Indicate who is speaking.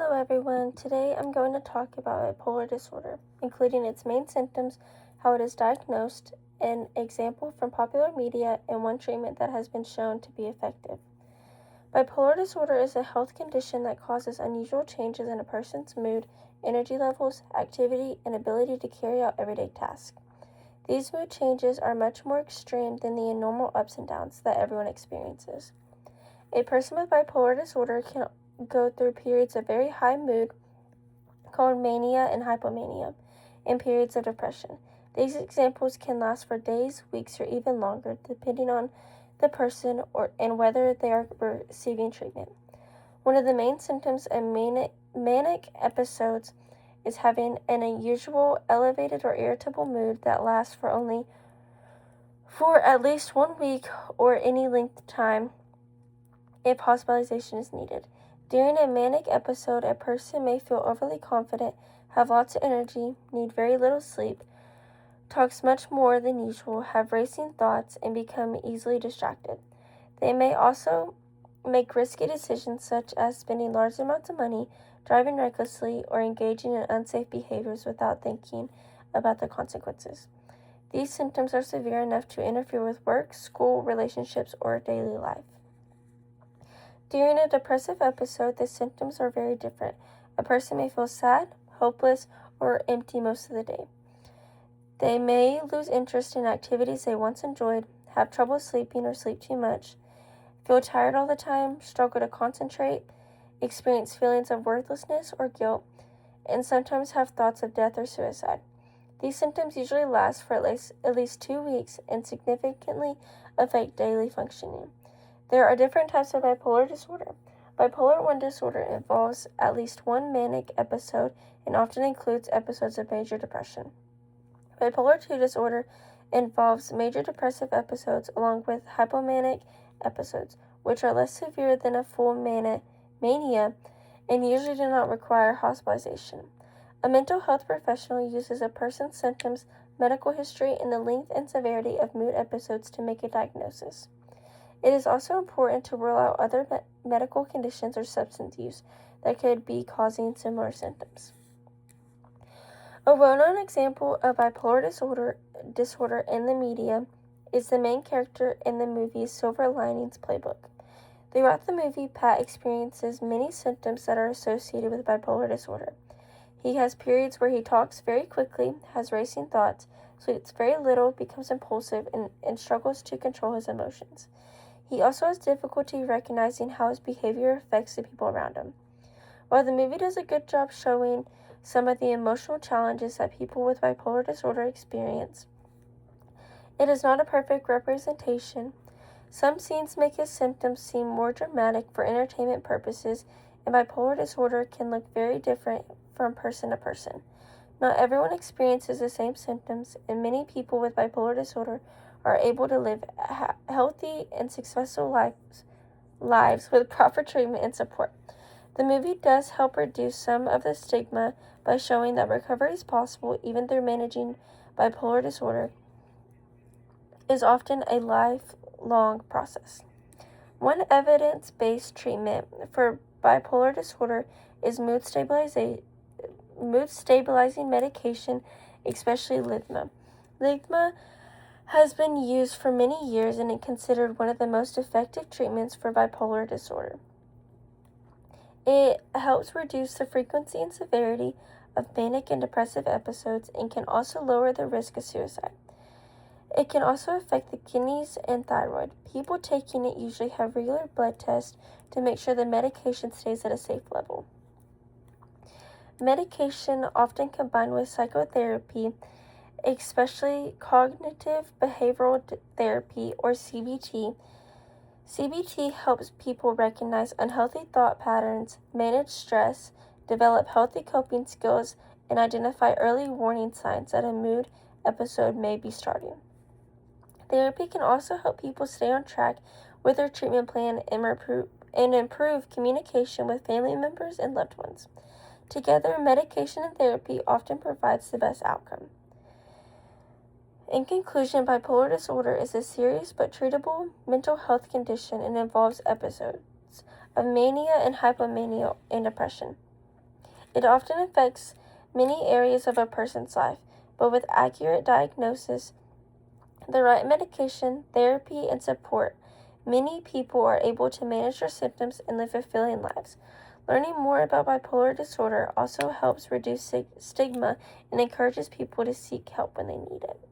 Speaker 1: Hello everyone, today I'm going to talk about bipolar disorder, including its main symptoms, how it is diagnosed, an example from popular media, and one treatment that has been shown to be effective. Bipolar disorder is a health condition that causes unusual changes in a person's mood, energy levels, activity, and ability to carry out everyday tasks. These mood changes are much more extreme than the normal ups and downs that everyone experiences. A person with bipolar disorder can go through periods of very high mood called mania and hypomania, and periods of depression. These examples can last for days, weeks, or even longer, depending on the person and whether they are receiving treatment. One of the main symptoms of manic episodes is having an unusual, elevated, or irritable mood that lasts for at least 1 week or any length of time if hospitalization is needed. During a manic episode, a person may feel overly confident, have lots of energy, need very little sleep, talks much more than usual, have racing thoughts, and become easily distracted. They may also make risky decisions such as spending large amounts of money, driving recklessly, or engaging in unsafe behaviors without thinking about the consequences. These symptoms are severe enough to interfere with work, school, relationships, or daily life. During a depressive episode, the symptoms are very different. A person may feel sad, hopeless, or empty most of the day. They may lose interest in activities they once enjoyed, have trouble sleeping or sleep too much, feel tired all the time, struggle to concentrate, experience feelings of worthlessness or guilt, and sometimes have thoughts of death or suicide. These symptoms usually last for at least 2 weeks and significantly affect daily functioning. There are different types of bipolar disorder. Bipolar 1 disorder involves at least one manic episode and often includes episodes of major depression. Bipolar 2 disorder involves major depressive episodes along with hypomanic episodes, which are less severe than a full mania and usually do not require hospitalization. A mental health professional uses a person's symptoms, medical history, and the length and severity of mood episodes to make a diagnosis. It is also important to rule out other medical conditions or substance use that could be causing similar symptoms. A well-known example of bipolar disorder in the media is the main character in the movie Silver Linings Playbook. Throughout the movie, Pat experiences many symptoms that are associated with bipolar disorder. He has periods where he talks very quickly, has racing thoughts, sleeps very little, becomes impulsive, and struggles to control his emotions. He also has difficulty recognizing how his behavior affects the people around him. While the movie does a good job showing some of the emotional challenges that people with bipolar disorder experience, it is not a perfect representation. Some scenes make his symptoms seem more dramatic for entertainment purposes, and bipolar disorder can look very different from person to person. Not everyone experiences the same symptoms, and many people with bipolar disorder are able to live healthy and successful lives with proper treatment and support. The movie does help reduce some of the stigma by showing that recovery is possible even through managing bipolar disorder is often a lifelong process. One evidence-based treatment for bipolar disorder is mood stabilizing medication, especially Lithma. Lithma has been used for many years and is considered one of the most effective treatments for bipolar disorder. It helps reduce the frequency and severity of manic and depressive episodes and can also lower the risk of suicide. It can also affect the kidneys and thyroid. People taking it usually have regular blood tests to make sure the medication stays at a safe level. Medication often combined with psychotherapy, especially cognitive behavioral therapy or CBT. CBT helps people recognize unhealthy thought patterns, manage stress, develop healthy coping skills, and identify early warning signs that a mood episode may be starting. Therapy can also help people stay on track with their treatment plan and improve communication with family members and loved ones. Together, medication and therapy often provides the best outcome. In conclusion, bipolar disorder is a serious but treatable mental health condition and involves episodes of mania and hypomania and depression. It often affects many areas of a person's life, but with accurate diagnosis, the right medication, therapy, and support, many people are able to manage their symptoms and live fulfilling lives. Learning more about bipolar disorder also helps reduce stigma and encourages people to seek help when they need it.